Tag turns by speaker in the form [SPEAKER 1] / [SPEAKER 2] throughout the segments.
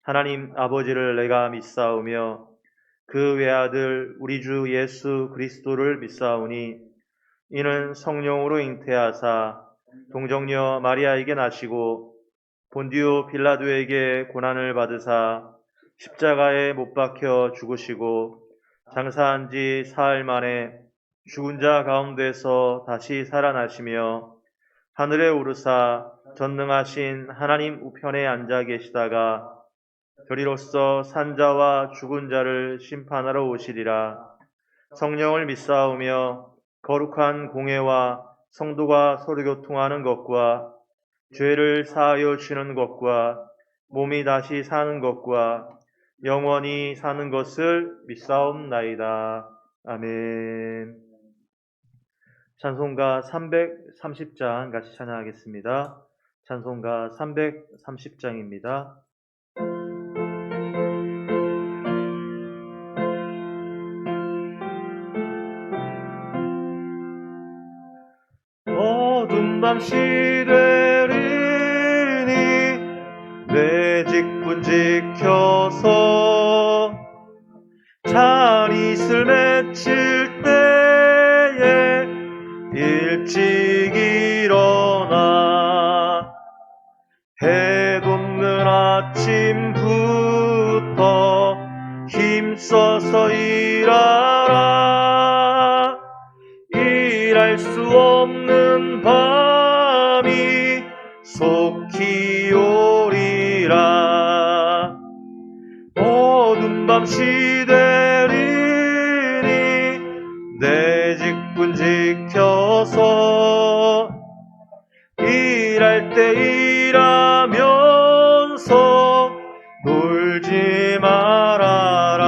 [SPEAKER 1] 하나님 아버지를 내가 믿사오며 그 외아들 우리 주 예수 그리스도를 믿사오니 이는 성령으로 잉태하사 동정녀 마리아에게 나시고 본디오 빌라도에게 고난을 받으사 십자가에 못 박혀 죽으시고 장사한 지 사흘 만에 죽은 자 가운데서 다시 살아나시며 하늘에 오르사 전능하신 하나님 우편에 앉아 계시다가 저리로서 산자와 죽은 자를 심판하러 오시리라. 성령을 믿사오며 거룩한 공회와 성도가 서로 교통하는 것과 죄를 사하여 주는 것과 몸이 다시 사는 것과 영원히 사는 것을 믿사옵나이다. 아멘. 찬송가 330장 같이 찬양하겠습니다. 찬송가 330장입니다. 어두운 밤시 되리니 내 직분 지켜서 잔이슬 맺힐 때에 일찍 일어나 해 돋는 아침부터 힘써서 일하라. 일할 수 없는 밤이 속히 오리라. 어두운 밤시 되리니 내 직분 지켜서 일할 때 일하면서 놀지 말아라.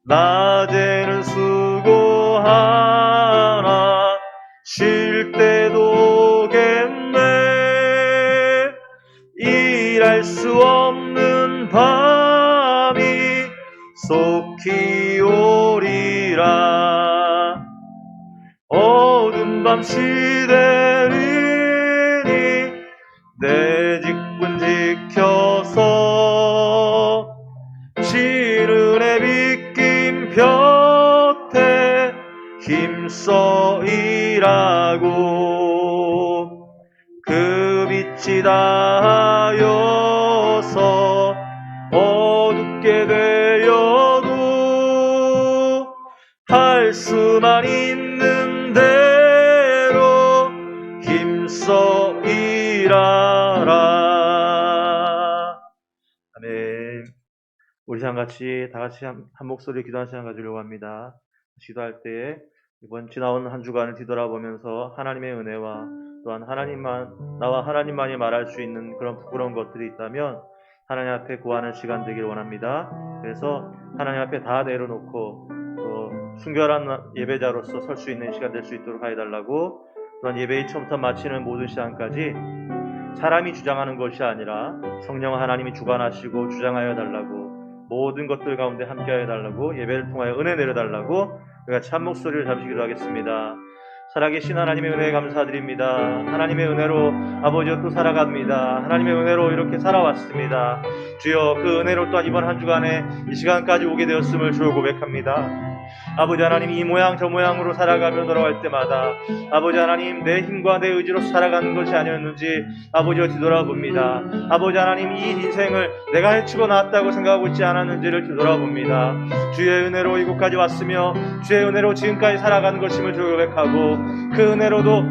[SPEAKER 1] 낮에는 수고하나 쉴 때도 오겠네. 일할 수 없는 밤이 속히 오리라. 어두운 밤시 되리니 내 직분 지켜서 지는 해 빗긴 볕에 힘써 일하고 그 빛이 닿아여서 어둡게 되어도 할 수만 있는 대로 힘써 일하라. 아멘. 우리 시간같이 다같이 한 목소리로 기도하는 시간 가지려고 합니다. 기도할 때에 이번 지나온 한 주간을 뒤돌아보면서 하나님의 은혜와 또한 나와 하나님만이 말할 수 있는 그런 부끄러운 것들이 있다면 하나님 앞에 구하는 시간 되길 원합니다. 그래서 하나님 앞에 다 내려놓고 또 순결한 예배자로서 설 수 있는 시간 될 수 있도록 하여달라고, 또한 예배의 처음부터 마치는 모든 시간까지 사람이 주장하는 것이 아니라 성령 하나님이 주관하시고 주장하여 달라고, 모든 것들 가운데 함께하여 달라고, 예배를 통하여 은혜 내려달라고 우리가 참 목소리를 잠시 기도하겠습니다. 살아계신 하나님의 은혜에 감사드립니다. 하나님의 은혜로 아버지와 또 살아갑니다. 하나님의 은혜로 이렇게 살아왔습니다. 주여, 그 은혜로 또한 이번 한 주간에 이 시간까지 오게 되었음을 주여 고백합니다. 아버지 하나님, 이 모양 저 모양으로 살아가며 돌아갈 때마다 아버지 하나님, 내 힘과 내 의지로 살아가는 것이 아니었는지 아버지와 뒤돌아봅니다. 아버지 하나님, 이 인생을 내가 해치고 나왔다고 생각하고 있지 않았는지를 뒤돌아봅니다. 주의 은혜로 이곳까지 왔으며 주의 은혜로 지금까지 살아가는 것임을 주여 고백하고, 그 은혜로도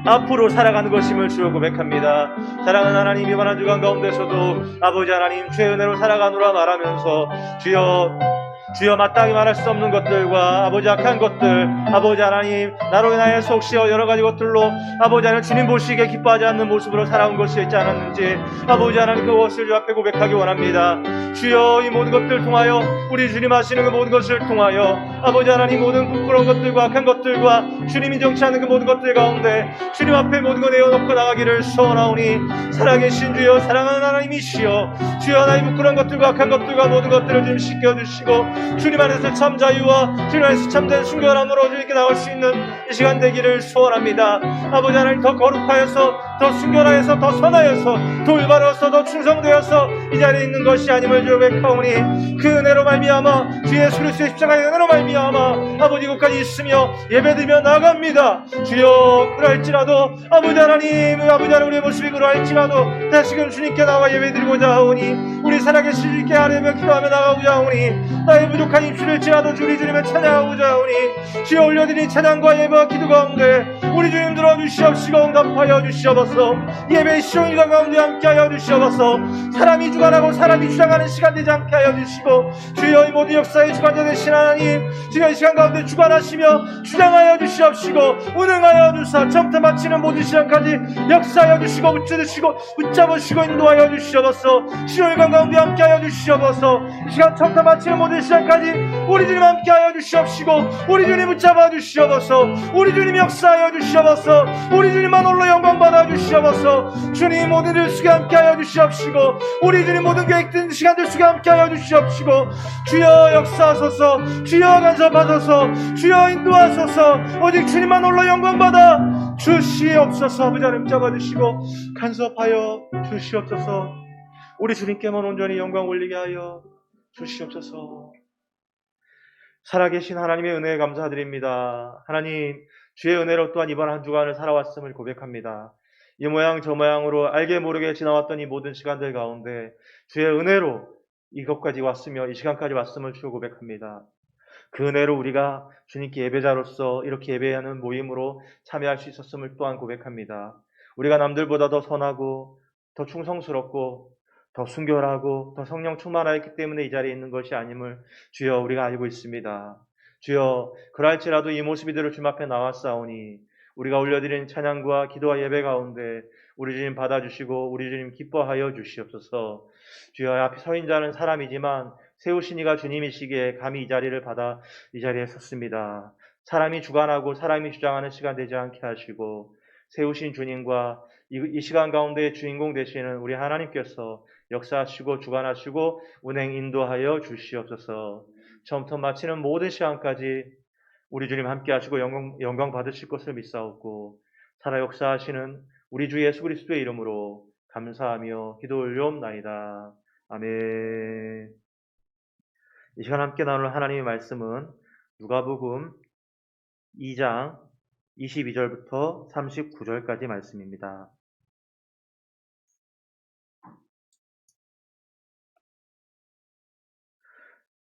[SPEAKER 1] 앞으로 살아가는 것임을 주여 고백합니다. 사랑하는 하나님, 이번 한 주간 가운데서도 아버지 하나님, 주의 은혜로 살아가노라 말하면서 주여 마땅히 말할 수 없는 것들과 아버지 악한 것들, 아버지 하나님, 나로 인하여서 혹시 여러 가지 것들로 아버지 하나님 주님 보시기에 기뻐하지 않는 모습으로 살아온 것이 있지 않았는지 아버지 하나님, 그것을 주 앞에 고백하기 원합니다. 주여, 이 모든 것들을 통하여 우리 주님 하시는 그 모든 것을 통하여 아버지 하나님, 모든 부끄러운 것들과 악한 것들과 주님이 정치 않는 그 모든 것들 가운데 주님 앞에 모든 것 내어놓고 나가기를 소원하오니, 살아계신 주여, 사랑하는 하나님이시여, 주여, 나의 부끄러운 것들과 악한 것들과 모든 것들을 좀 씻겨주시고 주님 안에서 참 자유와 주님 안에서 참된 순결함으로 주님께 나올 수 있는 이 시간 되기를 소원합니다. 아버지 하나님, 더 거룩하여서 더 순결하여서 더 선하여서 더 올바르어서 더 충성되어서 이 자리에 있는 것이 아님을 주여 고백하오니 그 은혜로 말미암아 주 예수 그리스도의 십자가의 은혜로 말미암아 아버지 곳까지 있으며 예배드리며 나갑니다. 주여 그럴지라도 아버지 하나님 아버지 하나님 우리의 모습이 그러할지라도 다시금 주님께 나와 예배드리고자 하오니 우리 살아계신 주님께 아뢰며 기도하며 나가고자 하오니 나의 부족한 입술일지라도 우리 주님을 찬양하고자 하오니 주여 올려드린 찬양과 예배와 기도 가운데 우리 주님 들어주시옵시고 응답하여 주시옵소서. 예배의 시종일과 가운데 함께하여 주시옵소서. 사람이 주관하고 사람이 주장하는 시간 되지 않게 하여 주시고 주여 이 모든 역사의 주관자 되신 하나님 주여 이 시간 가운데 주관하시며 주장하여 주시옵시고 운행하여 주사 처음부터 마치는 모든 시간까지 역사하여 주시고 붙잡으시고 인도하여 주시옵소서. 시종일과 가운데 함께하여 주시옵소서. 이 시간 처음부터 마치는 모든 시간까지 우리 주님 함께하여 주시옵시고 우리 주님 붙잡아 주시옵소서. 우리 주님 역사하여 주시옵소서. 우리 주님만 홀로 영광 받아 주시옵소서. 주님 모든 일 속에 함께하여 주시옵시고 우리 주님 모든 계획된 시간들 속에 함께하여 주시옵시고 주여 역사하소서. 주여 간섭하소서. 주여 인도하소서. 오직 주님만 홀로 영광 받아 주시옵소서. 아버지 하나님 잡아주시고 간섭하여 주시옵소서. 우리 주님께만 온전히 영광 올리게 하여 주시옵소서. 살아계신 하나님의 은혜에 감사드립니다. 하나님 주의 은혜로 또한 이번 한 주간을 살아왔음을 고백합니다. 이 모양 저 모양으로 알게 모르게 지나왔던 이 모든 시간들 가운데 주의 은혜로 이것까지 왔으며 이 시간까지 왔음을 주여 고백합니다. 그 은혜로 우리가 주님께 예배자로서 이렇게 예배하는 모임으로 참여할 수 있었음을 또한 고백합니다. 우리가 남들보다 더 선하고 더 충성스럽고 더 순결하고 더 성령 충만하였기 때문에 이 자리에 있는 것이 아님을 주여 우리가 알고 있습니다. 주여 그럴지라도 이 모습이대로 주님 앞에 나왔사오니 우리가 올려드린 찬양과 기도와 예배 가운데 우리 주님 받아주시고 우리 주님 기뻐하여 주시옵소서. 주여 앞에 서 있는 자는 사람이지만 세우신 이가 주님이시기에 감히 이 자리를 받아 이 자리에 섰습니다. 사람이 주관하고 사람이 주장하는 시간 되지 않게 하시고 세우신 주님과 이 시간 가운데 주인공 되시는 우리 하나님께서 역사하시고 주관하시고 운행 인도하여 주시옵소서. 처음부터 마치는 모든 시간까지 우리 주님 함께 하시고 영광 받으실 것을 믿사옵고 살아 역사하시는 우리 주 예수 그리스도의 이름으로 감사하며 기도 올려옵나이다. 아멘. 이 시간 함께 나눌 하나님의 말씀은 누가복음 2장 22절부터 39절까지 말씀입니다.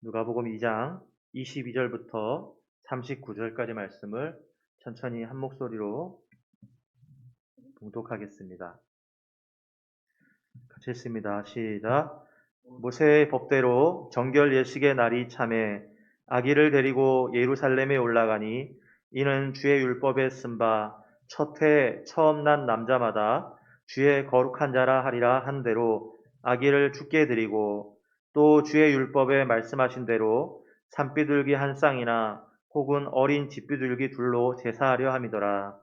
[SPEAKER 1] 누가복음 2장 22절부터 39절까지 말씀을 천천히 한 목소리로 봉독하겠습니다. 같이 읽습니다. 시작. 모세의 법대로 정결 예식의 날이 차매 아기를 데리고 예루살렘에 올라가니 이는 주의 율법에 쓴 바 첫 해 처음 난 남자마다 주의 거룩한 자라 하리라 한 대로 아기를 죽게 드리고 또 주의 율법에 말씀하신 대로 산비둘기 한 쌍이나 혹은 어린 집비둘기 둘로 제사하려 함이더라.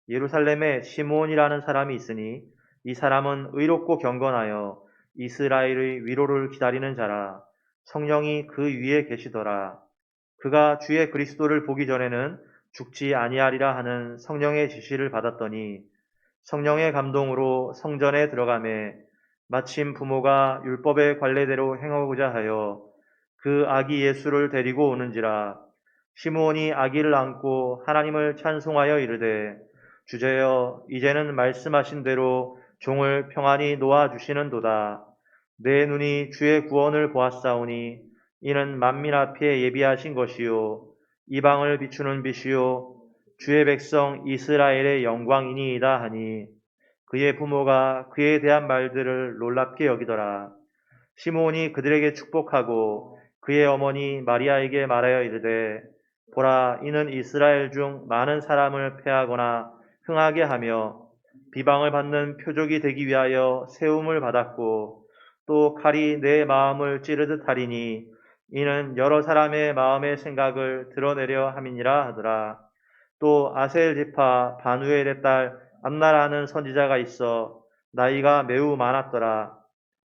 [SPEAKER 1] 예루살렘에 시므온이라는 사람이 있으니 이 사람은 의롭고 경건하여 이스라엘의 위로를 기다리는 자라. 성령이 그 위에 계시더라. 그가 주의 그리스도를 보기 전에는 죽지 아니하리라 하는 성령의 지시를 받았더니 성령의 감동으로 성전에 들어가매 마침 부모가 율법의 관례대로 행하고자 하여 그 아기 예수를 데리고 오는지라. 시므온이 아기를 안고 하나님을 찬송하여 이르되 주제여 이제는 말씀하신 대로 종을 평안히 놓아주시는도다. 내 눈이 주의 구원을 보았사오니 이는 만민 앞에 예비하신 것이요 이방을 비추는 빛이요 주의 백성 이스라엘의 영광이니이다 하니 그의 부모가 그에 대한 말들을 놀랍게 여기더라. 시므온이 그들에게 축복하고 그의 어머니 마리아에게 말하여 이르되 보라 이는 이스라엘 중 많은 사람을 패하거나 흥하게 하며 비방을 받는 표적이 되기 위하여 세움을 받았고 또 칼이 내 마음을 찌르듯 하리니 이는 여러 사람의 마음의 생각을 드러내려 함이니라 하더라. 또 아셀 지파 바누엘의 딸 암나라는 선지자가 있어 나이가 매우 많았더라.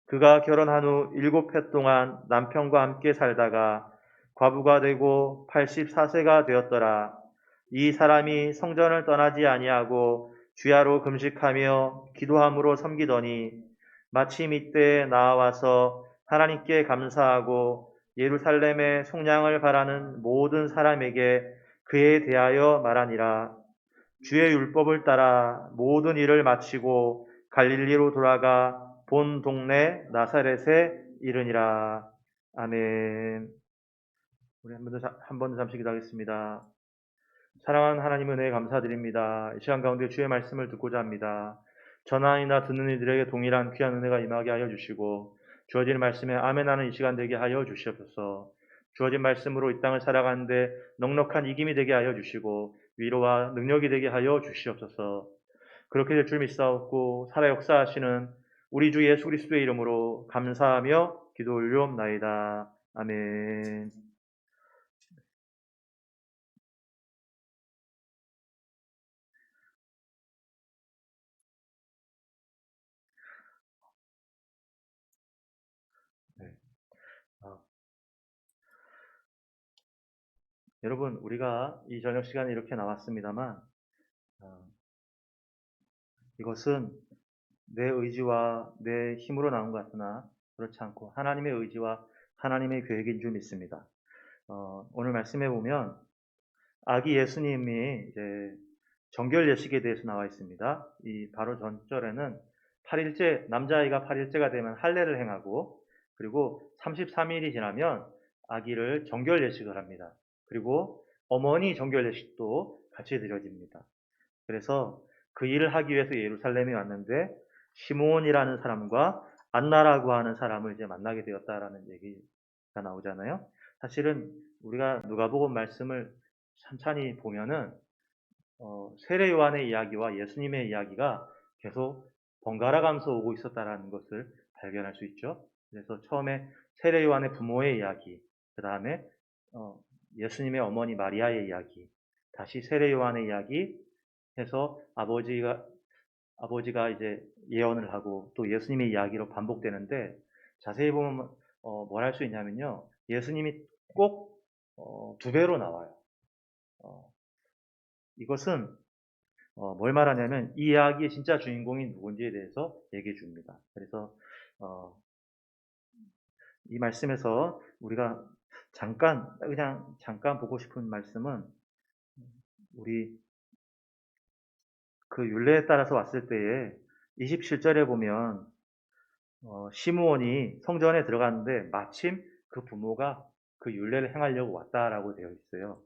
[SPEAKER 1] 그가 결혼한 후 7해 동안 남편과 함께 살다가 과부가 되고 84세가 되었더라. 이 사람이 성전을 떠나지 아니하고 주야로 금식하며 기도함으로 섬기더니 마침 이때에 나와서 하나님께 감사하고 예루살렘의 속량을 바라는 모든 사람에게 그에 대하여 말하니라. 주의 율법을 따라 모든 일을 마치고 갈릴리로 돌아가 본 동네 나사렛에 이르니라. 아멘. 우리 한 번 더 잠시 기도하겠습니다. 사랑하는 하나님 은혜에 감사드립니다. 이 시간 가운데 주의 말씀을 듣고자 합니다. 전하이나 듣는 이들에게 동일한 귀한 은혜가 임하게 하여 주시고 주어진 말씀에 아멘하는 이 시간 되게 하여 주시옵소서. 주어진 말씀으로 이 땅을 살아가는데 넉넉한 이김이 되게 하여 주시고 위로와 능력이 되게 하여 주시옵소서. 그렇게 될 줄 믿사옵고 살아 역사하시는 우리 주 예수 그리스도의 이름으로 감사하며 기도 올리옵나이다. 아멘. 네. 아, 여러분, 우리가 이 저녁 시간에 이렇게 나왔습니다만, 어, 이것은 내 의지와 내 힘으로 나온 것 같으나 그렇지 않고 하나님의 의지와 하나님의 계획인 줄 믿습니다. 오늘 말씀해 보면 아기 예수님이 이제 정결 예식에 대해서 나와 있습니다. 이 바로 전절에는 8일째, 남자아이가 8일째가 되면 할례를 행하고 그리고 33일이 지나면 아기를 정결 예식을 합니다. 그리고 어머니 정결 예식도 같이 드려집니다. 그래서 그 일을 하기 위해서 예루살렘에 왔는데 시므온이라는 사람과 안나라고 하는 사람을 이제 만나게 되었다라는 얘기가 나오잖아요. 사실은 우리가 누가복음 말씀을 천천히 보면은 세례 요한의 이야기와 예수님의 이야기가 계속 번갈아 가면서 오고 있었다라는 것을 발견할 수 있죠. 그래서 처음에 세례 요한의 부모의 이야기, 그 다음에 예수님의 어머니 마리아의 이야기, 다시 세례 요한의 이야기 해서 아버지가 이제 예언을 하고 또 예수님의 이야기로 반복되는데 자세히 보면 뭘 할 수 있냐면요. 예수님이 꼭 두 배로 나와요. 어, 이것은 뭘 말하냐면 이 이야기의 진짜 주인공이 누군지에 대해서 얘기해 줍니다. 그래서 어, 이 말씀에서 우리가 그냥 잠깐 보고 싶은 말씀은 우리 그 율례에 따라서 왔을 때에 27절에 보면 시므온이 성전에 들어갔는데 마침 그 부모가 그 율례를 행하려고 왔다라고 되어 있어요.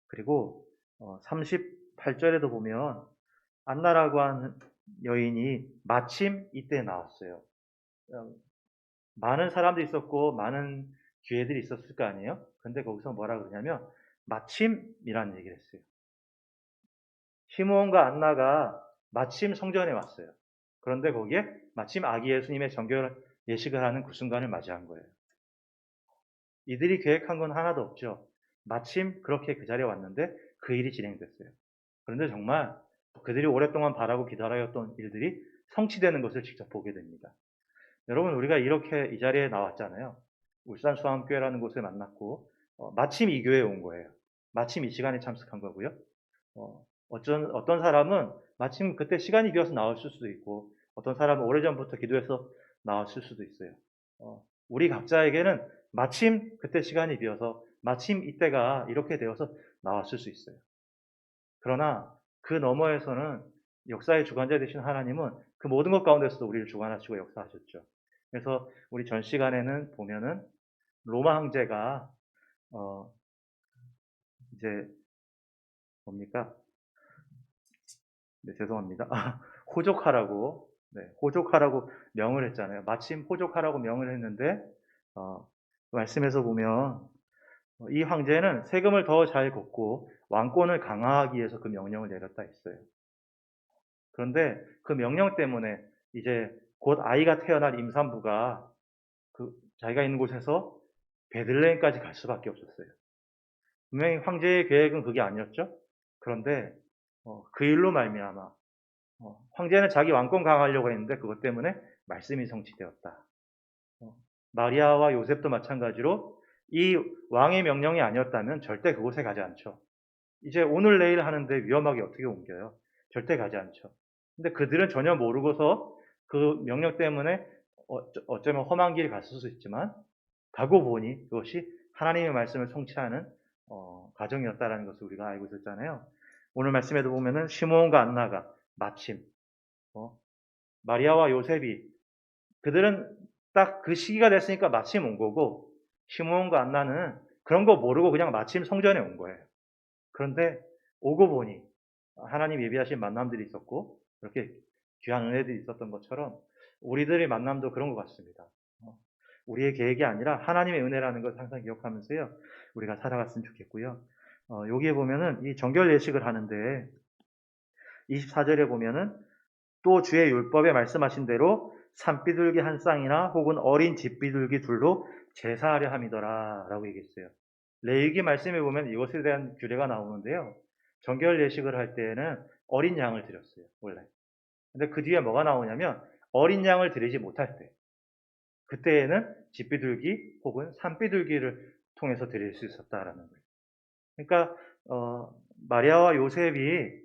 [SPEAKER 1] 그리고 38절에도 보면 안나라고 하는 여인이 마침 이때 나왔어요. 많은 사람들이 있었고 많은 기회들이 있었을 거 아니에요? 근데 거기서 뭐라 그러냐면 마침이라는 얘기를 했어요. 시므온과 안나가 마침 성전에 왔어요. 그런데 거기에 마침 아기 예수님의 정결 예식을 하는 그 순간을 맞이한 거예요. 이들이 계획한 건 하나도 없죠. 마침 그렇게 그 자리에 왔는데 그 일이 진행됐어요. 그런데 정말 그들이 오랫동안 바라고 기다렸던 일들이 성취되는 것을 직접 보게 됩니다. 여러분, 우리가 이렇게 이 자리에 나왔잖아요. 울산 수암교회라는 곳에 만났고 마침 이 교회에 온 거예요. 마침 이 시간에 참석한 거고요. 어떤 사람은 마침 그때 시간이 비어서 나왔을 수도 있고 어떤 사람은 오래전부터 기도해서 나왔을 수도 있어요. 우리 각자에게는 마침 그때 시간이 비어서 마침 이때가 이렇게 되어서 나왔을 수 있어요. 그러나 그 너머에서는 역사의 주관자 되신 하나님은 그 모든 것 가운데서도 우리를 주관하시고 역사하셨죠. 그래서 우리 전 시간에는 보면은 로마 황제가 이제 뭡니까? 네, 죄송합니다. 호족하라고, 네, 호족하라고 명을 했잖아요. 마침 호족하라고 명을 했는데, 그 말씀에서 보면, 이 황제는 세금을 더 잘 걷고 왕권을 강화하기 위해서 그 명령을 내렸다 했어요. 그런데 그 명령 때문에 이제 곧 아이가 태어날 임산부가 그 자기가 있는 곳에서 베들레헴까지 갈 수밖에 없었어요. 분명히 황제의 계획은 그게 아니었죠. 그런데 그 일로 말미암아 황제는 자기 왕권 강화하려고 했는데 그것 때문에 말씀이 성취되었다. 마리아와 요셉도 마찬가지로 이 왕의 명령이 아니었다면 절대 그곳에 가지 않죠. 이제 오늘 내일 하는데 위험하게 어떻게 옮겨요? 절대 가지 않죠. 근데 그들은 전혀 모르고서 그 명령 때문에 어쩌면 험한 길을 갔을 수 있지만 가고 보니 그것이 하나님의 말씀을 성취하는 과정이었다라는 것을 우리가 알고 있었잖아요. 오늘 말씀에도 보면은 시므온과 안나가 마침 마리아와 요셉이 그들은 딱 그 시기가 됐으니까 마침 온 거고 시므온과 안나는 그런 거 모르고 그냥 마침 성전에 온 거예요. 그런데 오고 보니 하나님 예비하신 만남들이 있었고 그렇게 귀한 은혜들이 있었던 것처럼 우리들의 만남도 그런 것 같습니다. 우리의 계획이 아니라 하나님의 은혜라는 것을 항상 기억하면서요. 우리가 살아갔으면 좋겠고요. 여기에 보면은 이 정결 예식을 하는데 24절에 보면은 또 주의 율법에 말씀하신 대로 산비둘기 한 쌍이나 혹은 어린 집비둘기 둘로 제사하려 함이더라 라고 얘기했어요. 레위기 말씀에 보면 이것에 대한 규례가 나오는데요. 정결 예식을 할 때에는 어린 양을 드렸어요. 원래. 근데 그 뒤에 뭐가 나오냐면 어린 양을 드리지 못할 때 그때에는 집비둘기 혹은 산비둘기를 통해서 드릴 수 있었다라는 거예요. 그러니까 마리아와 요셉이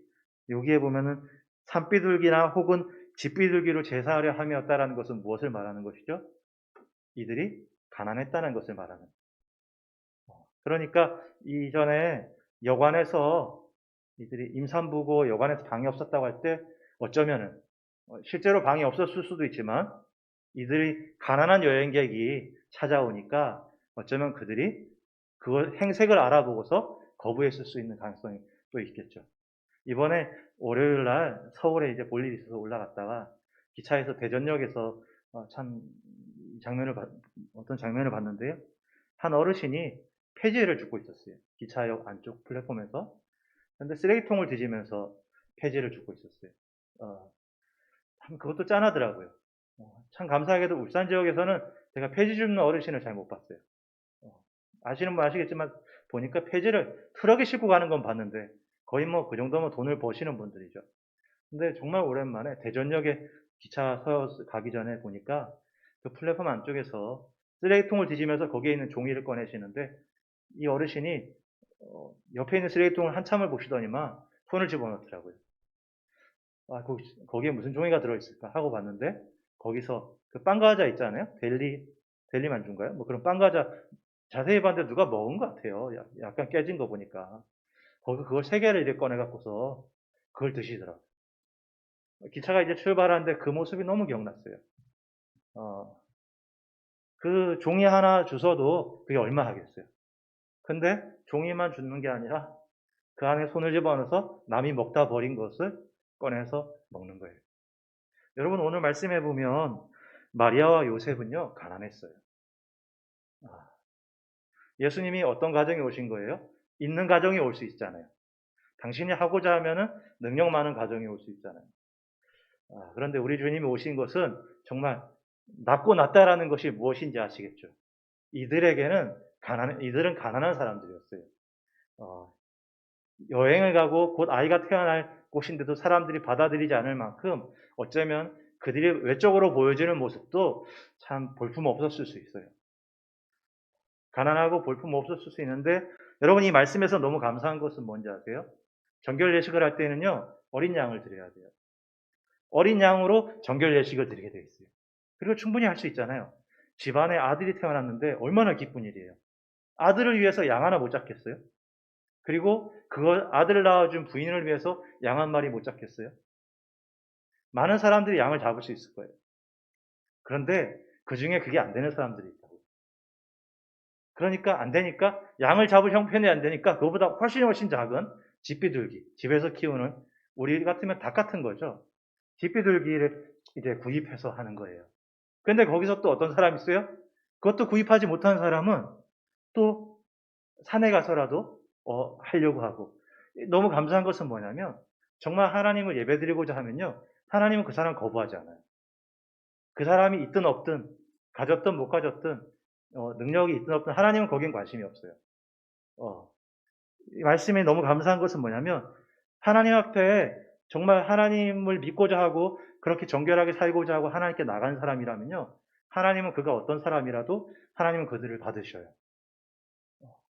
[SPEAKER 1] 여기에 보면은 산비둘기나 혹은 집비둘기로 제사하려 함이었다라는 것은 무엇을 말하는 것이죠? 이들이 가난했다는 것을 말하는 거예요. 그러니까 이전에 여관에서 이들이 임산부고 여관에서 방이 없었다고 할 때 어쩌면은 실제로 방이 없었을 수도 있지만 이들이 가난한 여행객이 찾아오니까 어쩌면 그들이 그걸 행색을 알아보고서 거부했을 수 있는 가능성이 또 있겠죠. 이번에 월요일 날 서울에 이제 볼 일이 있어서 올라갔다가 기차에서 대전역에서 참 어떤 장면을 봤는데요. 한 어르신이 폐지를 줍고 있었어요. 기차역 안쪽 플랫폼에서. 근데 쓰레기통을 뒤지면서 폐지를 줍고 있었어요. 참 그것도 짠하더라고요. 참 감사하게도 울산 지역에서는 제가 폐지 줍는 어르신을 잘 못 봤어요. 아시는 분 아시겠지만 보니까 폐지를 트럭에 싣고 가는 건 봤는데 거의 뭐 그 정도면 돈을 버시는 분들이죠. 근데 정말 오랜만에 대전역에 기차 서 가기 전에 보니까 그 플랫폼 안쪽에서 쓰레기통을 뒤지면서 거기에 있는 종이를 꺼내시는데 이 어르신이 옆에 있는 쓰레기통을 한참을 보시더니만 손을 집어넣더라고요. 아, 거기에 무슨 종이가 들어있을까 하고 봤는데 거기서 그 빵과자 있잖아요. 델리 만두인가요? 뭐 그런 빵과자 자세히 봤는데 누가 먹은 것 같아요. 약간 깨진 거 보니까. 그걸 세 개를 이렇게 꺼내 갖고서 그걸 드시더라고요. 기차가 이제 출발하는데 그 모습이 너무 기억났어요. 어, 그 종이 하나 주워도 그게 얼마 하겠어요. 근데 종이만 주는 게 아니라 그 안에 손을 집어넣어서 남이 먹다 버린 것을 꺼내서 먹는 거예요. 여러분 오늘 말씀해 보면 마리아와 요셉은요 가난했어요. 아, 예수님이 어떤 가정에 오신 거예요? 있는 가정에 올 수 있잖아요. 당신이 하고자 하면은 능력 많은 가정에 올 수 있잖아요. 그런데 우리 주님이 오신 것은 정말 낮고 낮다라는 것이 무엇인지 아시겠죠? 이들은 가난한 사람들이었어요. 어, 여행을 가고 곧 아이가 태어날 곳인데도 사람들이 받아들이지 않을 만큼 어쩌면 그들이 외적으로 보여지는 모습도 참 볼품없었을 수 있어요. 가난하고 볼품없었을 수 있는데 여러분 이 말씀에서 너무 감사한 것은 뭔지 아세요? 정결 예식을 할 때는요 어린 양을 드려야 돼요. 어린 양으로 정결 예식을 드리게 되어 있어요. 그리고 충분히 할 수 있잖아요. 집안에 아들이 태어났는데 얼마나 기쁜 일이에요. 아들을 위해서 양 하나 못 잡겠어요? 그리고 그걸 아들을 낳아준 부인을 위해서 양 한 마리 못 잡겠어요? 많은 사람들이 양을 잡을 수 있을 거예요. 그런데 그 중에 그게 안 되는 사람들이 있다고. 그러니까 안 되니까 양을 잡을 형편이 안 되니까 그거보다 훨씬 작은 집비둘기, 집에서 키우는 우리 같으면 닭 같은 거죠. 집비둘기를 이제 구입해서 하는 거예요. 근데 거기서 또 어떤 사람이 있어요? 그것도 구입하지 못한 사람은 또 산에 가서라도 하려고 하고 너무 감사한 것은 뭐냐면 정말 하나님을 예배드리고자 하면요 하나님은 그 사람 거부하지 않아요. 그 사람이 있든 없든 가졌든 못 가졌든 능력이 있든 없든 하나님은 거긴 관심이 없어요. 이 말씀이 너무 감사한 것은 뭐냐면 하나님 앞에 정말 하나님을 믿고자 하고 그렇게 정결하게 살고자 하고 하나님께 나간 사람이라면요 하나님은 그가 어떤 사람이라도 하나님은 그들을 받으셔요.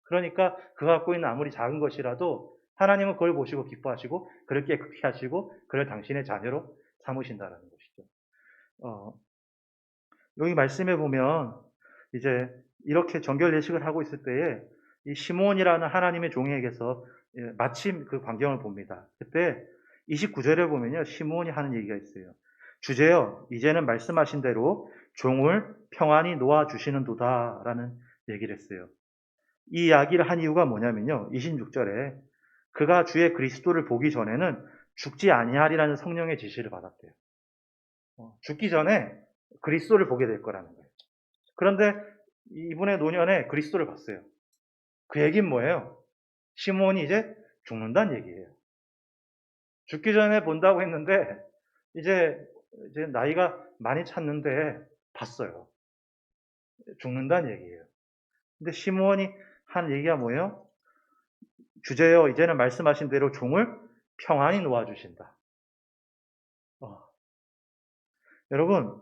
[SPEAKER 1] 그러니까 그가 갖고 있는 아무리 작은 것이라도 하나님은 그걸 보시고 기뻐하시고 그를 깨끗게 하시고 그를 당신의 자녀로
[SPEAKER 2] 삼으신다라는 것이죠. 어, 여기 말씀해 보면 이제 이렇게 정결 예식을 하고 있을 때에 이 시몬이라는 하나님의 종에게서 마침 그 광경을 봅니다. 그때 29절에 보면요, 시몬이 하는 얘기가 있어요. 주제여, 이제는 말씀하신 대로 종을 평안히 놓아 주시는도다라는 얘기를 했어요. 이 이야기를 한 이유가 뭐냐면요, 26절에 그가 주의 그리스도를 보기 전에는 죽지 아니하리라는 성령의 지시를 받았대요. 죽기 전에 그리스도를 보게 될 거라는 거예요. 그런데 이분의 노년에 그리스도를 봤어요. 그 얘기는 뭐예요? 시몬이 이제 죽는다는 얘기예요. 죽기 전에 본다고 했는데 이제 나이가 많이 찼는데 봤어요. 죽는다는 얘기예요. 근데 시몬이 한 얘기가 뭐예요? 주제여, 이제는 말씀하신 대로 종을 평안히 놓아주신다. 여러분,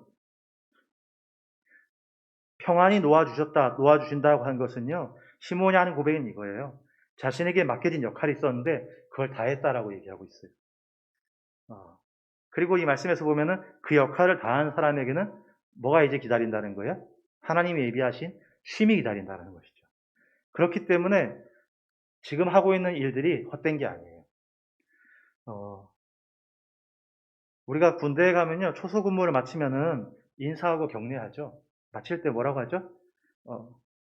[SPEAKER 2] 평안히 놓아주신다고 하는 것은요, 시몬이 하는 고백은 이거예요. 자신에게 맡겨진 역할이 있었는데 그걸 다 했다라고 얘기하고 있어요. 그리고 이 말씀에서 보면은 그 역할을 다한 사람에게는 뭐가 이제 기다린다는 거예요? 하나님이 예비하신 쉼이 기다린다는 것이죠. 그렇기 때문에 지금 하고 있는 일들이 헛된 게 아니에요. 우리가 군대에 가면요, 초소 근무를 마치면은 인사하고 격려하죠. 마칠 때 뭐라고 하죠?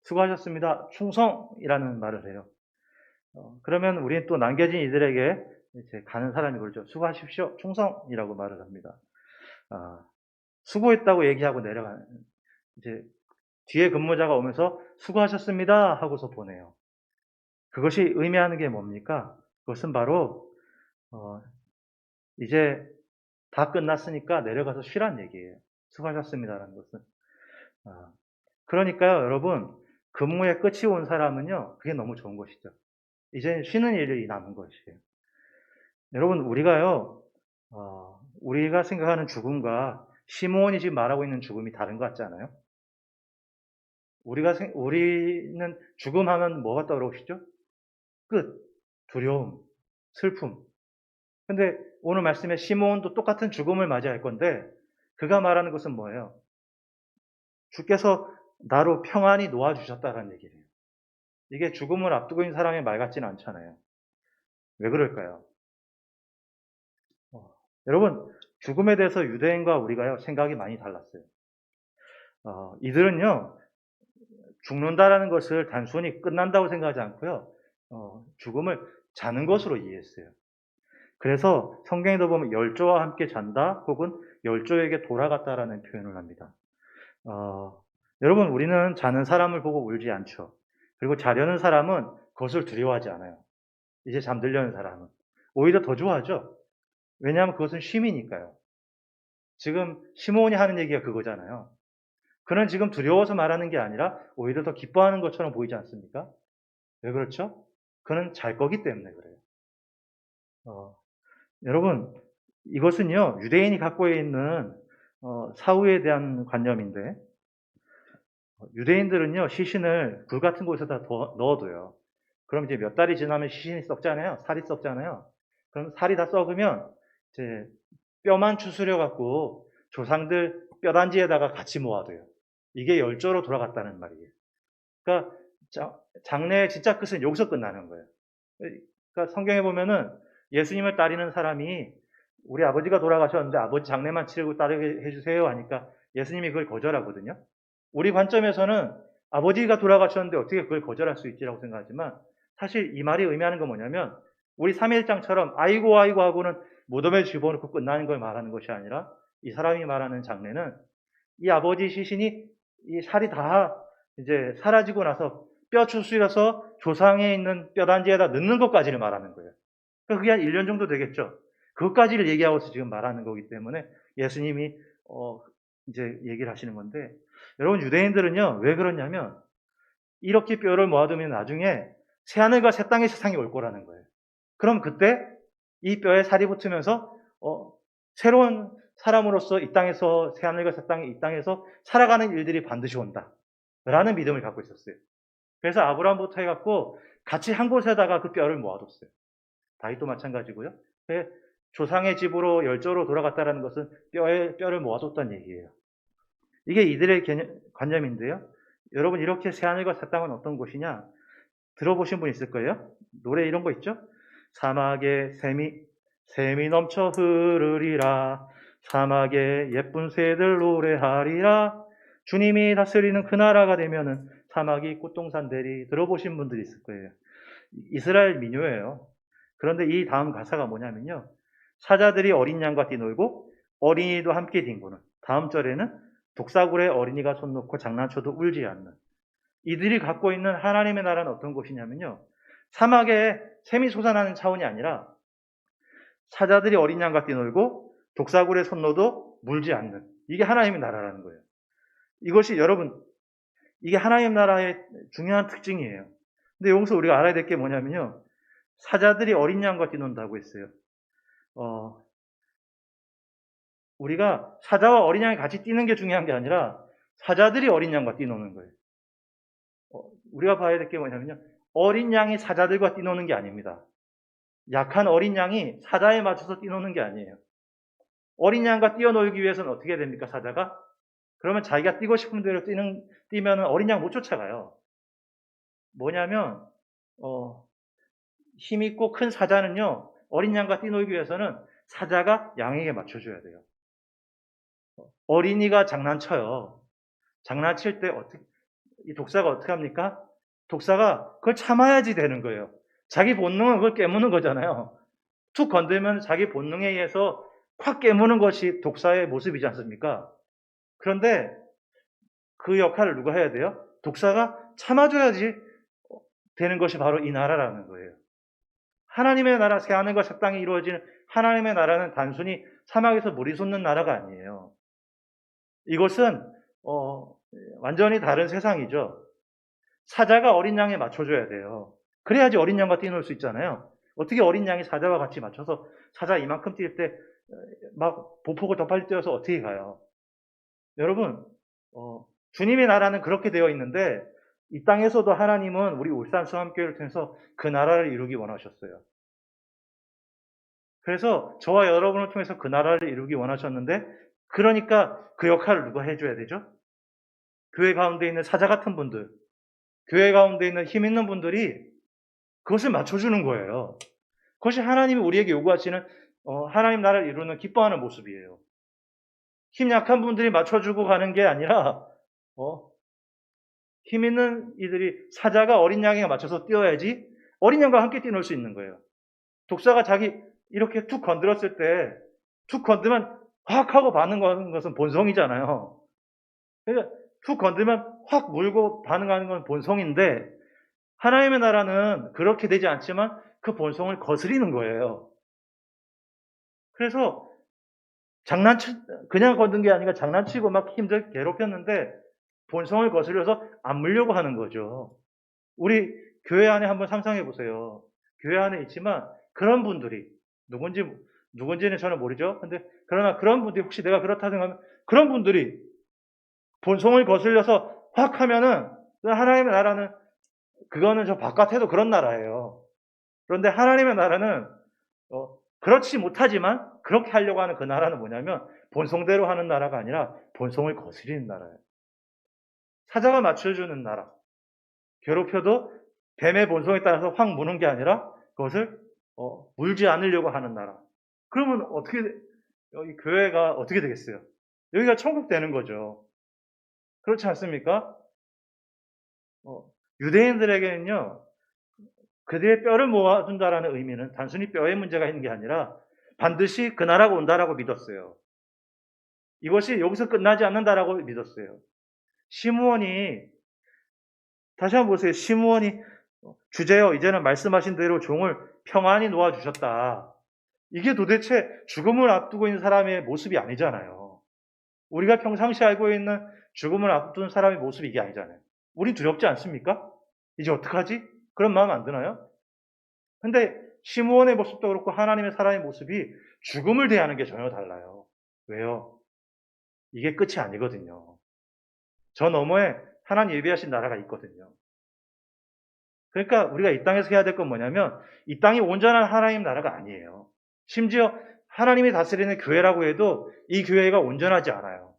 [SPEAKER 2] 수고하셨습니다. 충성이라는 말을 해요. 그러면 우리는 또 남겨진 이들에게 이제 가는 사람이 그러죠. 수고하십시오. 충성이라고 말을 합니다. 수고했다고 얘기하고 내려가는, 이제 뒤에 근무자가 오면서 수고하셨습니다 하고서 보내요. 그것이 의미하는 게 뭡니까? 그것은 바로 이제 다 끝났으니까 내려가서 쉬란 얘기예요. 수고하셨습니다라는 것은. 그러니까요, 여러분, 근무의 끝이 온 사람은요, 그게 너무 좋은 것이죠. 이제 쉬는 일이 남은 것이에요. 여러분, 우리가요, 우리가 생각하는 죽음과 시몬이 지금 말하고 있는 죽음이 다른 것 같지 않아요? 우리는 죽음하면 뭐가 떠오르시죠? 끝, 두려움, 슬픔. 근데 오늘 말씀에 시몬도 똑같은 죽음을 맞이할 건데, 그가 말하는 것은 뭐예요? 주께서 나로 평안히 놓아주셨다는 얘기예요. 이게 죽음을 앞두고 있는 사람의 말 같지는 않잖아요. 왜 그럴까요? 여러분, 죽음에 대해서 유대인과 우리가요, 생각이 많이 달랐어요. 이들은요, 죽는다라는 것을 단순히 끝난다고 생각하지 않고요, 죽음을 자는 것으로 이해했어요. 그래서 성경에도 보면 열조와 함께 잔다 혹은 열조에게 돌아갔다라는 표현을 합니다. 여러분, 우리는 자는 사람을 보고 울지 않죠. 그리고 자려는 사람은 그것을 두려워하지 않아요. 이제 잠들려는 사람은 오히려 더 좋아하죠. 왜냐하면 그것은 쉼이니까요. 지금 시몬이 하는 얘기가 그거잖아요. 그는 지금 두려워서 말하는 게 아니라 오히려 더 기뻐하는 것처럼 보이지 않습니까? 왜 그렇죠? 그는 잘 거기 때문에 그래요. 여러분, 이것은요, 유대인이 갖고 있는 사후에 대한 관념인데, 유대인들은요, 시신을 불 같은 곳에다 넣어둬요. 그럼 이제 몇 달이 지나면 시신이 썩잖아요. 살이 썩잖아요. 그럼 살이 다 썩으면 이제 뼈만 추스려 갖고 조상들 뼈단지에다가 같이 모아둬요. 이게 열조로 돌아갔다는 말이에요. 그러니까 장래의 진짜 끝은 여기서 끝나는 거예요. 그러니까 성경에 보면은 예수님을 따르는 사람이 우리 아버지가 돌아가셨는데 아버지 장례만 치르고 따르게 해주세요 하니까 예수님이 그걸 거절하거든요. 우리 관점에서는 아버지가 돌아가셨는데 어떻게 그걸 거절할 수 있지라고 생각하지만 사실 이 말이 의미하는 건 뭐냐면 우리 3일장처럼 아이고 아이고 하고는 무덤에 집어넣고 끝나는 걸 말하는 것이 아니라 이 사람이 말하는 장례는 이 아버지 시신이 이 살이 다 이제 사라지고 나서 뼈 추스려서 조상에 있는 뼈단지에다 넣는 것까지를 말하는 거예요. 그러니까 그게 한 1년 정도 되겠죠. 그것까지를 얘기하고서 지금 말하는 거기 때문에 예수님이 이제 얘기를 하시는 건데 여러분 유대인들은요 왜 그러냐면 이렇게 뼈를 모아두면 나중에 새하늘과 새 땅의 세상이 올 거라는 거예요. 그럼 그때 이 뼈에 살이 붙으면서 새로운 사람으로서 이 땅에서 새하늘과 새 땅, 이 땅에서 살아가는 일들이 반드시 온다. 라는 믿음을 갖고 있었어요. 그래서 아브라함부터 해갖고 같이 한 곳에다가 그 뼈를 모아뒀어요. 다윗도 마찬가지고요. 조상의 집으로 열조로 돌아갔다라는 것은 뼈를 모아뒀다는 얘기예요. 이게 이들의 관념인데요. 여러분, 이렇게 새하늘과 새 땅은 어떤 곳이냐? 들어보신 분 있을 거예요. 노래 이런 거 있죠? 사막에 샘이 넘쳐 흐르리라. 사막에 예쁜 새들 노래하리라. 주님이 다스리는 그 나라가 되면은 사막이 꽃동산 되리. 들어보신 분들이 있을 거예요. 이스라엘 민요예요. 그런데 이 다음 가사가 뭐냐면요. 사자들이 어린 양과 뛰놀고 어린이도 함께 뒹구는. 다음 절에는 독사굴에 어린이가 손 놓고 장난쳐도 울지 않는. 이들이 갖고 있는 하나님의 나라는 어떤 곳이냐면요. 사막에 샘이 솟아나는 차원이 아니라 사자들이 어린 양과 뛰놀고 독사굴에 손 놓도 물지 않는. 이게 하나님의 나라라는 거예요. 이것이 여러분, 이게 하나님 나라의 중요한 특징이에요. 근데 여기서 우리가 알아야 될 게 뭐냐면요. 사자들이 어린 양과 뛰논다고 했어요. 우리가 사자와 어린 양이 같이 뛰는 게 중요한 게 아니라 사자들이 어린 양과 뛰노는 거예요. 우리가 봐야 될 게 뭐냐면요. 어린 양이 사자들과 뛰노는 게 아닙니다. 약한 어린 양이 사자에 맞춰서 뛰노는 게 아니에요. 어린 양과 뛰어놀기 위해서는 어떻게 됩니까, 사자가? 그러면 자기가 뛰고 싶은 대로 뛰면 어린 양 못 쫓아가요. 뭐냐면, 힘있고 큰 사자는요, 어린 양과 뛰놀기 위해서는 사자가 양에게 맞춰줘야 돼요. 어린이가 장난쳐요. 장난칠 때 이 독사가 어떻게 합니까? 독사가 그걸 참아야지 되는 거예요. 자기 본능은 그걸 깨무는 거잖아요. 툭 건들면 자기 본능에 의해서 확 깨무는 것이 독사의 모습이지 않습니까? 그런데 그 역할을 누가 해야 돼요? 독사가 참아줘야지 되는 것이 바로 이 나라라는 거예요. 하나님의 나라, 새하늘과 새 땅이 이루어지는 하나님의 나라는 단순히 사막에서 물이 솟는 나라가 아니에요. 이것은 완전히 다른 세상이죠. 사자가 어린 양에 맞춰줘야 돼요. 그래야지 어린 양과 뛰놀 수 있잖아요. 어떻게 어린 양이 사자와 같이 맞춰서 사자 이만큼 뛸 때 막 보폭을 더 빨리 뛰어서 어떻게 가요? 여러분, 주님의 나라는 그렇게 되어 있는데 이 땅에서도 하나님은 우리 울산 수함교회를 통해서 그 나라를 이루기 원하셨어요. 그래서 저와 여러분을 통해서 그 나라를 이루기 원하셨는데 그러니까 그 역할을 누가 해줘야 되죠? 교회 가운데 있는 사자 같은 분들, 교회 가운데 있는 힘 있는 분들이 그것을 맞춰주는 거예요. 그것이 하나님이 우리에게 요구하시는 하나님 나라를 이루는 기뻐하는 모습이에요. 힘 약한 분들이 맞춰주고 가는 게 아니라 힘 있는 이들이 사자가 어린 양에게 맞춰서 뛰어야지 어린 양과 함께 뛰놀 수 있는 거예요. 독사가 자기 이렇게 툭 건드렸을 때 툭 건드면 확 하고 반응하는 것은 본성이잖아요. 그러니까 툭 건드면 확 물고 반응하는 건 본성인데 하나님의 나라는 그렇게 되지 않지만 그 본성을 거스리는 거예요. 그래서 그냥 건든 게 아니라 장난치고 막 힘들게 괴롭혔는데 본성을 거스려서 안 물려고 하는 거죠. 우리 교회 안에 한번 상상해 보세요. 교회 안에 있지만 그런 분들이 누군지는 저는 모르죠. 근데 그러나 그런 분들이 혹시 내가 그렇다 생각하면 그런 분들이 본성을 거슬려서 확 하면은 하나님의 나라는 그거는 저 바깥에도 그런 나라예요. 그런데 하나님의 나라는 그렇지 못하지만 그렇게 하려고 하는 그 나라는 뭐냐면 본성대로 하는 나라가 아니라 본성을 거스리는 나라예요. 사자가 맞춰주는 나라. 괴롭혀도 뱀의 본성에 따라서 확 무는 게 아니라 그것을 물지 않으려고 하는 나라. 그러면 이 교회가 어떻게 되겠어요? 여기가 천국 되는 거죠. 그렇지 않습니까? 유대인들에게는요, 그들의 뼈를 모아준다라는 의미는 단순히 뼈에 문제가 있는 게 아니라 반드시 그 나라가 온다라고 믿었어요. 이것이 여기서 끝나지 않는다라고 믿었어요. 다시 한번 보세요. 시므온이 주제여 이제는 말씀하신 대로 종을 평안히 놓아주셨다. 이게 도대체 죽음을 앞두고 있는 사람의 모습이 아니잖아요. 우리가 평상시에 알고 있는 죽음을 앞둔 사람의 모습이 이게 아니잖아요. 우린 두렵지 않습니까? 이제 어떡하지? 그런 마음 안 드나요? 근데 시므온의 모습도 그렇고 하나님의 사람의 모습이 죽음을 대하는 게 전혀 달라요. 왜요? 이게 끝이 아니거든요. 저 너머에 하나님 예비하신 나라가 있거든요. 그러니까 우리가 이 땅에서 해야 될 건 뭐냐면 이 땅이 온전한 하나님 나라가 아니에요. 심지어 하나님이 다스리는 교회라고 해도 이 교회가 온전하지 않아요.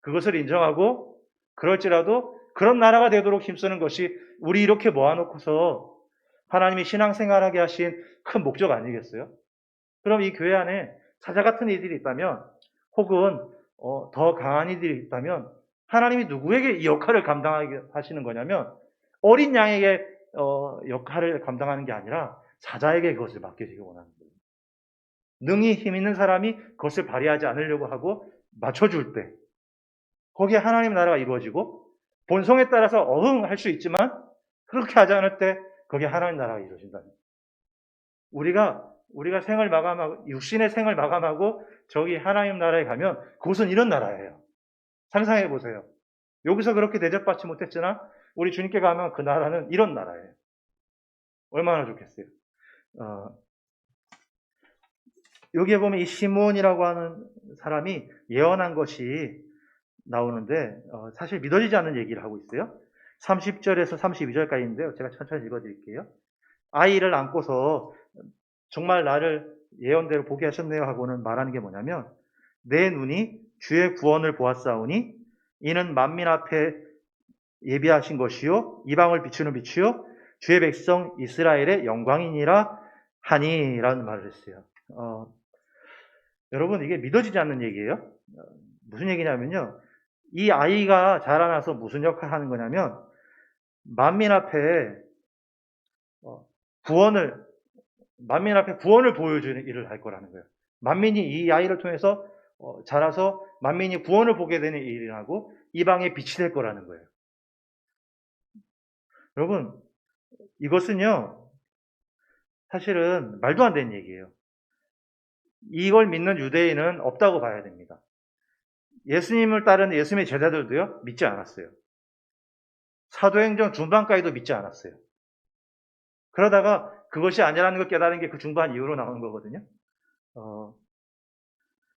[SPEAKER 2] 그것을 인정하고 그럴지라도 그런 나라가 되도록 힘쓰는 것이 우리 이렇게 모아놓고서 하나님이 신앙생활하게 하신 큰 목적 아니겠어요? 그럼 이 교회 안에 사자 같은 이들이 있다면 혹은 더 강한 이들이 있다면 하나님이 누구에게 이 역할을 감당하게 하시는 거냐면 어린 양에게 역할을 감당하는 게 아니라 사자에게 그것을 맡겨지기 원하는 거예요. 능히 힘 있는 사람이 그것을 발휘하지 않으려고 하고 맞춰줄 때 거기에 하나님 나라가 이루어지고 본성에 따라서 어흥할 수 있지만 그렇게 하지 않을 때 거기에 하나님 나라가 이루어진다. 우리가 생을 마감하고 육신의 생을 마감하고 저기 하나님 나라에 가면 그곳은 이런 나라예요. 상상해 보세요. 여기서 그렇게 대접받지 못했지만 우리 주님께 가면 그 나라는 이런 나라예요. 얼마나 좋겠어요. 여기에 보면 이 시몬이라고 하는 사람이 예언한 것이 나오는데 사실 믿어지지 않는 얘기를 하고 있어요. 30절에서 32절까지인데요. 제가 천천히 읽어드릴게요. 아이를 안고서 정말 나를 예언대로 보게 하셨네요 하고는 말하는 게 뭐냐면 내 눈이 주의 구원을 보았사오니 이는 만민 앞에 예비하신 것이요 이방을 비추는 빛이요 주의 백성 이스라엘의 영광이니라 하니라는 말을 했어요. 여러분 이게 믿어지지 않는 얘기예요. 무슨 얘기냐면요. 이 아이가 자라나서 무슨 역할을 하는 거냐면 만민 앞에 구원을 보여주는 일을 할 거라는 거예요. 만민이 이 아이를 통해서 자라서 만민이 구원을 보게 되는 일을 하고 이방에 빛이 될 거라는 거예요. 여러분 이것은요 사실은 말도 안 되는 얘기예요. 이걸 믿는 유대인은 없다고 봐야 됩니다. 예수님을 따르는 예수님의 제자들도요 믿지 않았어요. 사도행전 중반까지도 믿지 않았어요. 그러다가 그것이 아니라는 걸 깨달은 게 그 중반 이후로 나오는 거거든요.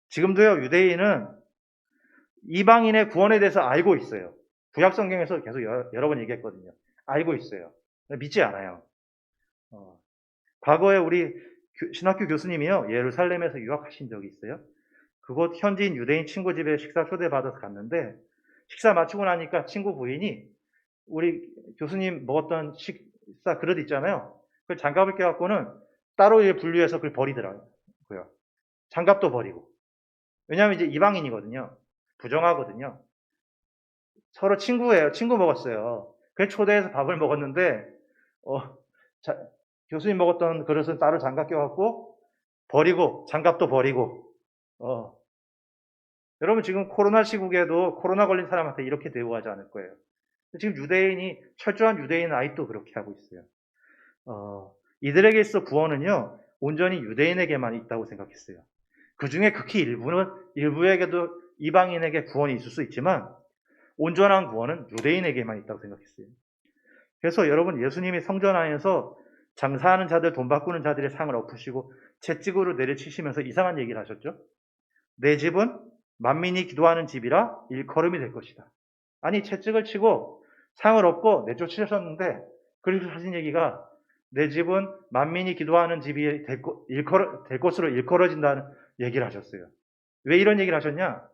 [SPEAKER 2] 지금도요 유대인은 이방인의 구원에 대해서 알고 있어요. 구약 성경에서 계속 여러 번 얘기했거든요. 알고 있어요. 믿지 않아요. 과거에 우리 신학교 교수님이요 예루살렘에서 유학하신 적이 있어요. 그곳 현지인 유대인 친구 집에 식사 초대받아서 갔는데 식사 마치고 나니까 친구 부인이 우리 교수님 먹었던 식사 그릇 있잖아요. 그걸 장갑을 껴갖고는 따로 분류해서 그걸 버리더라고요. 장갑도 버리고. 왜냐하면 이제 이방인이거든요. 부정하거든요. 서로 친구예요. 친구 먹었어요. 그래서 초대해서 밥을 먹었는데 교수님 먹었던 그릇은 따로 장갑 껴갖고 버리고 장갑도 버리고 여러분 지금 코로나 시국에도 코로나 걸린 사람한테 이렇게 대우하지 않을 거예요. 지금 유대인이 철저한 유대인 아이도 그렇게 하고 있어요. 이들에게 있어 구원은요 온전히 유대인에게만 있다고 생각했어요. 그 중에 극히 일부에게도 이방인에게 구원이 있을 수 있지만 온전한 구원은 유대인에게만 있다고 생각했어요. 그래서 여러분 예수님이 성전 안에서 장사하는 자들, 돈 바꾸는 자들의 상을 엎으시고 채찍으로 내려치시면서 이상한 얘기를 하셨죠. 내 집은 만민이 기도하는 집이라 일컬음이 될 것이다. 아니 채찍을 치고 상을 엎고 내쫓으셨는데 그리고 하신 얘기가 내 집은 만민이 기도하는 집이 될 것으로 일컬어진다는 얘기를 하셨어요. 왜 이런 얘기를 하셨냐?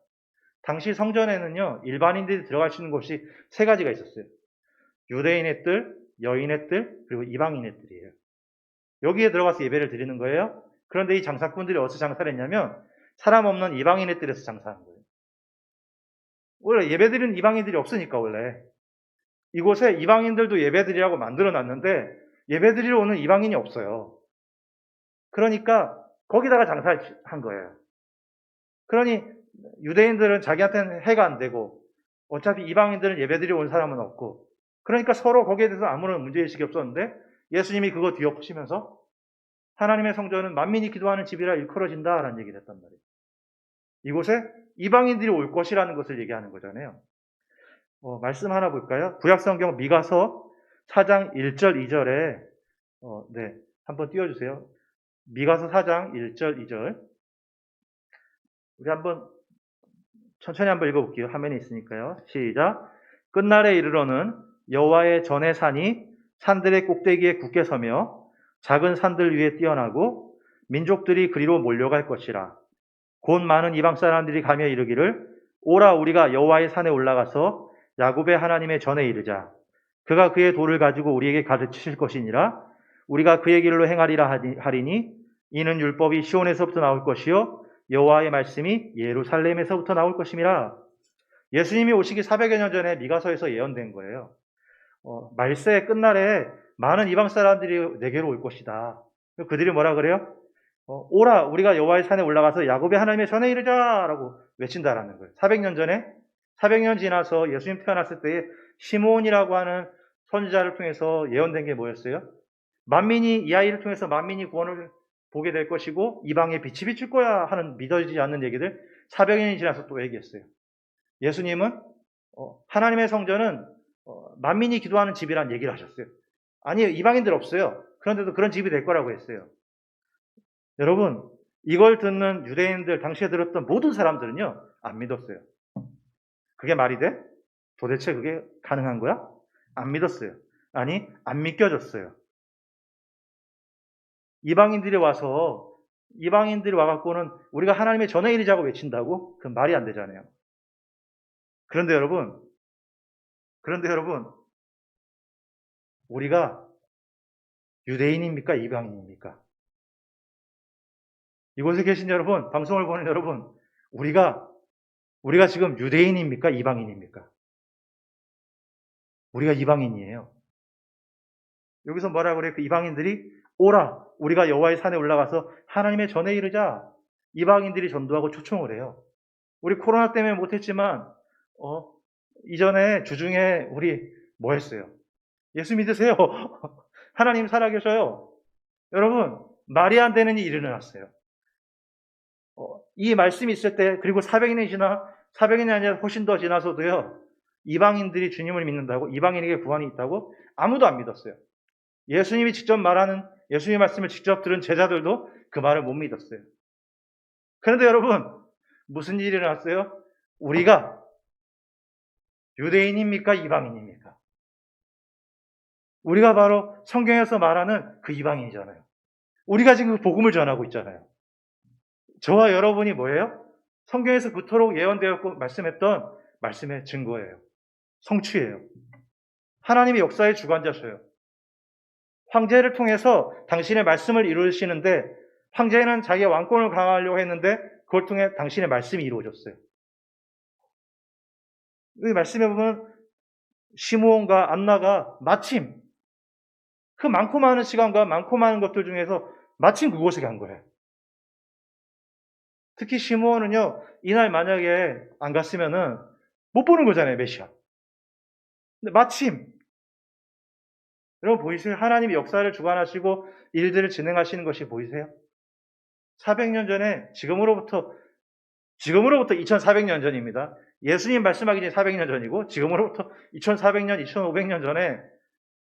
[SPEAKER 2] 당시 성전에는요 일반인들이 들어갈 수 있는 곳이 세 가지가 있었어요. 유대인의 뜰, 여인의 뜰, 그리고 이방인의 뜰이에요. 여기에 들어가서 예배를 드리는 거예요. 그런데 이 장사꾼들이 어디서 장사를 했냐면 사람 없는 이방인의 뜰에서 장사한 거예요. 원래 예배 드리는 이방인들이 없으니까 원래 이곳에 이방인들도 예배 드리라고 만들어 놨는데 예배 드리러 오는 이방인이 없어요. 그러니까 거기다가 장사한 거예요. 그러니 유대인들은 자기한테는 해가 안 되고 어차피 이방인들은 예배 드리러 온 사람은 없고 그러니까 서로 거기에 대해서 아무런 문제의식이 없었는데 예수님이 그거 뒤엎으시면서 하나님의 성전은 만민이 기도하는 집이라 일컬어진다라는 얘기를 했단 말이에요. 이곳에 이방인들이 올 것이라는 것을 얘기하는 거잖아요. 말씀 하나 볼까요? 구약성경 미가서 4장 1절 2절에 네, 한번 띄워주세요. 미가서 4장 1절 2절 우리 한번 천천히 한번 읽어볼게요. 화면에 있으니까요. 시작. 끝날에 이르러는 여호와의 전의 산이 산들의 꼭대기에 굳게 서며 작은 산들 위에 뛰어나고 민족들이 그리로 몰려갈 것이라. 곧 많은 이방 사람들이 가며 이르기를 오라 우리가 여호와의 산에 올라가서 야곱의 하나님의 전에 이르자. 그가 그의 도를 가지고 우리에게 가르치실 것이니라. 우리가 그의 길로 행하리라 하리니 이는 율법이 시온에서부터 나올 것이요 여호와의 말씀이 예루살렘에서부터 나올 것임이라. 예수님이 오시기 400여 년 전에 미가서에서 예언된 거예요. 말세의 끝날에 많은 이방 사람들이 내게로 올 것이다. 그들이 뭐라 그래요? 오라 우리가 여호와의 산에 올라가서 야곱의 하나님의 전에 이르자라고 외친다라는 거예요. 400년 전에 400년 지나서 예수님 태어났을 때에 시므온이라고 하는 선지자를 통해서 예언된 게 뭐였어요? 만민이 이 아이를 통해서 만민이 구원을 보게 될 것이고 이방에 빛이 비칠 거야 하는 믿어지지 않는 얘기들 400년이 지나서 또 얘기했어요. 예수님은 하나님의 성전은 만민이 기도하는 집이란 얘기를 하셨어요. 아니 이방인들 없어요. 그런데도 그런 집이 될 거라고 했어요. 여러분 이걸 듣는 유대인들 당시에 들었던 모든 사람들은요 안 믿었어요. 그게 말이 돼? 도대체 그게 가능한 거야? 안 믿었어요. 아니 안 믿겨졌어요. 이방인들이 와갖고는 우리가 하나님의 전에 이르자고 외친다고? 그 말이 안 되잖아요. 그런데 여러분 우리가 유대인입니까? 이방인입니까? 이곳에 계신 여러분, 방송을 보는 여러분, 우리가 지금 유대인입니까? 이방인입니까? 우리가 이방인이에요. 여기서 뭐라 그래요? 그 이방인들이 오라, 우리가 여호와의 산에 올라가서 하나님의 전에 이르자. 이방인들이 전도하고 초청을 해요. 우리 코로나 때문에 못했지만 이전에 주중에 우리 뭐 했어요? 예수 믿으세요. 하나님 살아계셔요. 여러분 말이 안 되는 일이 일어났어요. 이 말씀이 있을 때 그리고 400년이 아니라 훨씬 더 지나서도요. 이방인들이 주님을 믿는다고 이방인에게 구원이 있다고 아무도 안 믿었어요. 예수님이 직접 말하는 예수님의 말씀을 직접 들은 제자들도 그 말을 못 믿었어요. 그런데 여러분 무슨 일이 일어났어요? 우리가 유대인입니까? 이방인입니까? 우리가 바로 성경에서 말하는 그 이방인이잖아요. 우리가 지금 복음을 전하고 있잖아요. 저와 여러분이 뭐예요? 성경에서 그토록 예언되었고 말씀했던 말씀의 증거예요. 성취예요. 하나님의 역사의 주관자셔요. 황제를 통해서 당신의 말씀을 이루시는데 황제는 자기의 왕권을 강화하려고 했는데 그걸 통해 당신의 말씀이 이루어졌어요. 이 말씀에 보면 시므온과 안나가 마침 그 많고 많은 시간과 많고 많은 것들 중에서 마침 그곳에 간 거예요. 특히 시므온은요, 이날 만약에 안 갔으면은 못 보는 거잖아요, 메시아. 근데 마침, 여러분 보이세요? 하나님이 역사를 주관하시고 일들을 진행하시는 것이 보이세요? 400년 전에, 지금으로부터 2400년 전입니다. 예수님 말씀하기 전에 400년 전이고, 지금으로부터 2400년, 2500년 전에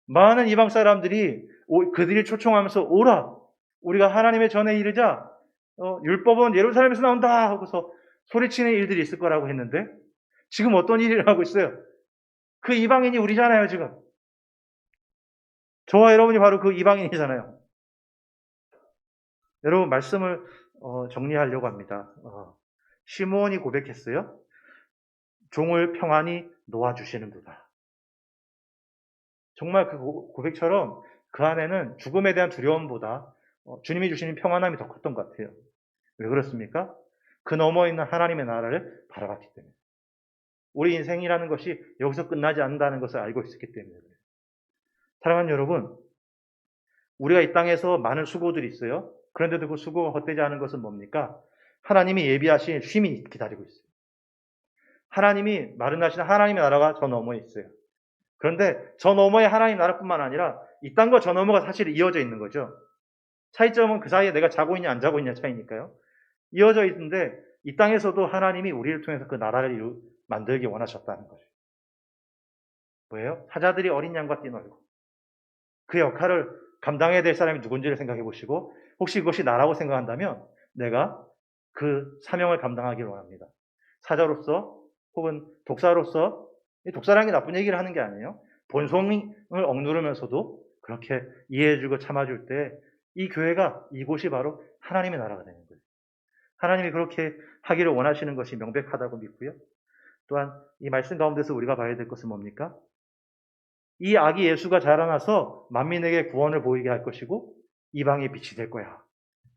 [SPEAKER 2] 많은 이방 사람들이 그들이 초청하면서 오라! 우리가 하나님의 전에 이르자! 율법은 예루살렘에서 나온다! 하고서 소리치는 일들이 있을 거라고 했는데 지금 어떤 일이 일어나고 있어요? 그 이방인이 우리잖아요, 지금. 저와 여러분이 바로 그 이방인이잖아요. 여러분, 말씀을 정리하려고 합니다. 시므온이 고백했어요. 종을 평안히 놓아주시는도다. 정말 그 고백처럼 그 안에는 죽음에 대한 두려움보다 주님이 주시는 평안함이 더 컸던 것 같아요. 왜 그렇습니까? 그 너머에 있는 하나님의 나라를 바라봤기 때문에. 우리 인생이라는 것이 여기서 끝나지 않는다는 것을 알고 있었기 때문에. 사랑하는 여러분, 우리가 이 땅에서 많은 수고들이 있어요. 그런데도 그 수고가 헛되지 않은 것은 뭡니까? 하나님이 예비하신 쉼이 기다리고 있어요. 하나님이 마련하신 하나님의 나라가 저 너머에 있어요. 그런데 저 너머에 하나님 나라뿐만 아니라 이 땅과 저 너머가 사실 이어져 있는 거죠. 차이점은 그 사이에 내가 자고 있냐 안 자고 있냐 차이니까요. 이어져 있는데 이 땅에서도 하나님이 우리를 통해서 그 나라를 만들기 원하셨다는 거죠. 뭐예요? 사자들이 어린 양과 뛰놀고 그 역할을 감당해야 될 사람이 누군지를 생각해 보시고 혹시 그것이 나라고 생각한다면 내가 그 사명을 감당하기를 원합니다. 사자로서 혹은 독사로서 독사라는 게 나쁜 얘기를 하는 게 아니에요. 본성을 억누르면서도 그렇게 이해해주고 참아줄 때 이 교회가 이곳이 바로 하나님의 나라가 되는 거예요. 하나님이 그렇게 하기를 원하시는 것이 명백하다고 믿고요. 또한 이 말씀 가운데서 우리가 봐야 될 것은 뭡니까? 이 아기 예수가 자라나서 만민에게 구원을 보이게 할 것이고 이방의 빛이 될 거야.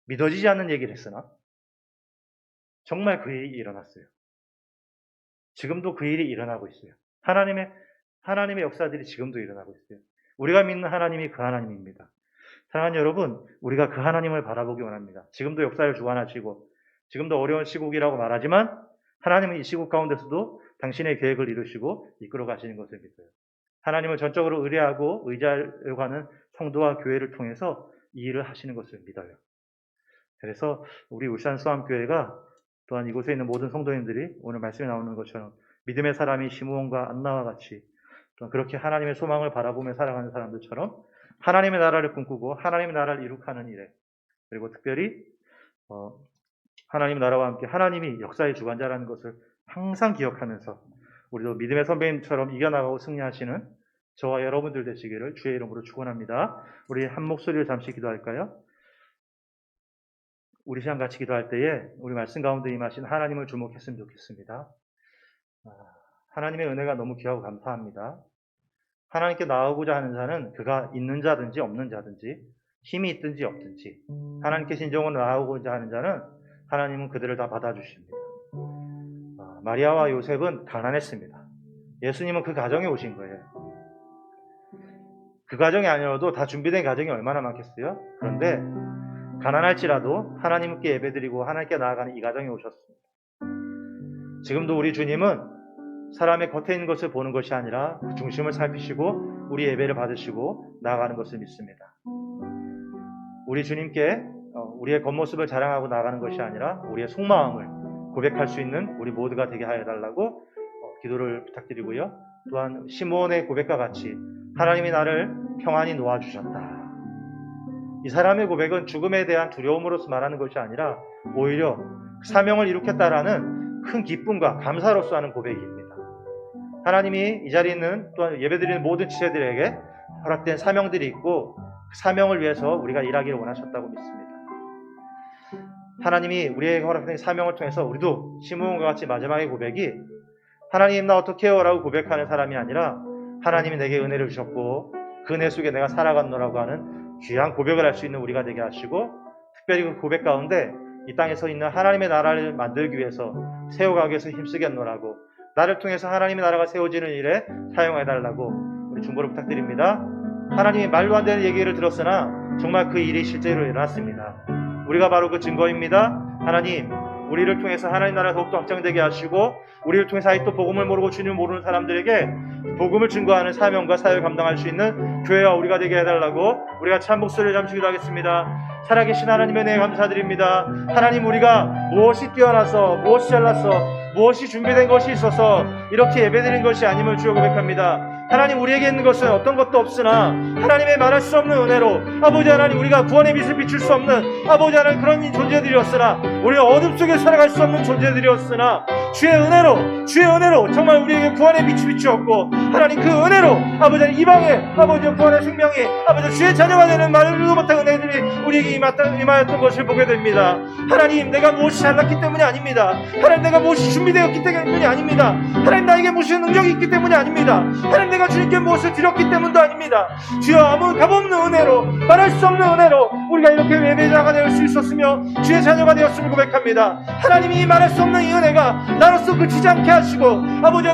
[SPEAKER 2] 믿어지지 않는 얘기를 했으나 정말 그 일이 일어났어요. 지금도 그 일이 일어나고 있어요. 하나님의 역사들이 지금도 일어나고 있어요. 우리가 믿는 하나님이 그 하나님입니다. 사랑하는 여러분, 우리가 그 하나님을 바라보기 원합니다. 지금도 역사를 주관하시고 지금도 어려운 시국이라고 말하지만 하나님은 이 시국 가운데서도 당신의 계획을 이루시고 이끌어 가시는 것을 믿어요. 하나님을 전적으로 의뢰하고 의지하려고 하는 성도와 교회를 통해서 이 일을 하시는 것을 믿어요. 그래서 우리 울산 수암교회가 또한 이곳에 있는 모든 성도님들이 오늘 말씀에 나오는 것처럼 믿음의 사람이 시므온과 안나와 같이 또 그렇게 하나님의 소망을 바라보며 살아가는 사람들처럼 하나님의 나라를 꿈꾸고 하나님의 나라를 이룩하는 일에, 그리고 특별히 하나님의 나라와 함께 하나님이 역사의 주관자라는 것을 항상 기억하면서 우리도 믿음의 선배님처럼 이겨나가고 승리하시는 저와 여러분들 되시기를 주의 이름으로 축원합니다. 우리 한 목소리를 잠시 기도할까요? 우리 시간 같이 기도할 때에 우리 말씀 가운데 임하신 하나님을 주목했으면 좋겠습니다. 하나님의 은혜가 너무 귀하고 감사합니다. 하나님께 나아오고자 하는 자는 그가 있는 자든지 없는 자든지 힘이 있든지 없든지 하나님께 진정으로 나아오고자 하는 자는 하나님은 그들을 다 받아주십니다. 마리아와 요셉은 가난했습니다. 예수님은 그 가정에 오신 거예요. 그 가정이 아니어도 다 준비된 가정이 얼마나 많겠어요? 그런데 가난할지라도 하나님께 예배드리고 하나님께 나아가는 이 가정에 오셨습니다. 지금도 우리 주님은 사람의 겉에 있는 것을 보는 것이 아니라 그 중심을 살피시고 우리 예배를 받으시고 나아가는 것을 믿습니다. 우리 주님께 우리의 겉모습을 자랑하고 나아가는 것이 아니라 우리의 속마음을 고백할 수 있는 우리 모두가 되게 하여 달라고 기도를 부탁드리고요. 또한 시므온의 고백과 같이 하나님이 나를 평안히 놓아주셨다. 이 사람의 고백은 죽음에 대한 두려움으로서 말하는 것이 아니라 오히려 사명을 이룩했다라는 큰 기쁨과 감사로서 하는 고백입니다. 하나님이 이 자리에 있는 또한 예배드리는 모든 지체들에게 허락된 사명들이 있고 그 사명을 위해서 우리가 일하기를 원하셨다고 믿습니다. 하나님이 우리에게 허락된 사명을 통해서 우리도 시므온과 같이 마지막의 고백이 하나님 나 어떻게 해요? 라고 고백하는 사람이 아니라 하나님이 내게 은혜를 주셨고 그 은혜 속에 내가 살아갔노라고 하는 귀한 고백을 할 수 있는 우리가 되게 하시고 특별히 그 고백 가운데 이 땅에서 있는 하나님의 나라를 만들기 위해서 세워가기 위해서 힘쓰겠노라고 나를 통해서 하나님의 나라가 세워지는 일에 사용해달라고 우리 중보를 부탁드립니다. 하나님이 말로 안 되는 얘기를 들었으나 정말 그 일이 실제로 일어났습니다. 우리가 바로 그 증거입니다. 하나님, 우리를 통해서 하나님 나라가 더욱더 확장되게 하시고 우리를 통해서 아직도 복음을 모르고 주님을 모르는 사람들에게 복음을 증거하는 사명과 사역을 감당할 수 있는 교회와 우리가 되게 해달라고 우리가 참 목소리를 잠시 기도하겠습니다. 살아계신 하나님의 은혜에 감사드립니다. 하나님, 우리가 무엇이 뛰어나서 무엇이 잘나서 무엇이 준비된 것이 있어서 이렇게 예배드린 것이 아님을 주여 고백합니다. 하나님, 우리에게 있는 것은 어떤 것도 없으나 하나님의 말할 수 없는 은혜로 아버지 하나님, 우리가 구원의 빛을 비출 수 없는 아버지 하나님 그런 존재들이었으나 우리가 어둠 속에 살아갈 수 없는 존재들이었으나 주의 은혜로 정말 우리에게 구원의 빛이 비추었고 하나님 그 은혜로 아버지 하나님 이방의 아버지 구원의 생명이 아버지 주의 자녀가 되는 말로 못한 은혜들이 우리에게 임하였던 것을 보게 됩니다. 하나님, 내가 무엇이 잘났기 때문이 아닙니다. 하나님, 내가 무엇이 준비되었기 때문이 아닙니다. 하나님, 나에게 무슨 능력이 있기 때문이 아닙니다. 하나님, 내가 주님께 무엇을 드렸기 때문도 아닙니다. 주여, 아무 값없는 은혜로 말할 수 없는 은혜로 우리가 이렇게 예배자가 될 수 있었으며 주의 자녀가 되었음을 고백합니다. 하나님이 이 말할 수 없는 이 은혜가 나로서 그치지 않게 하시고 아버지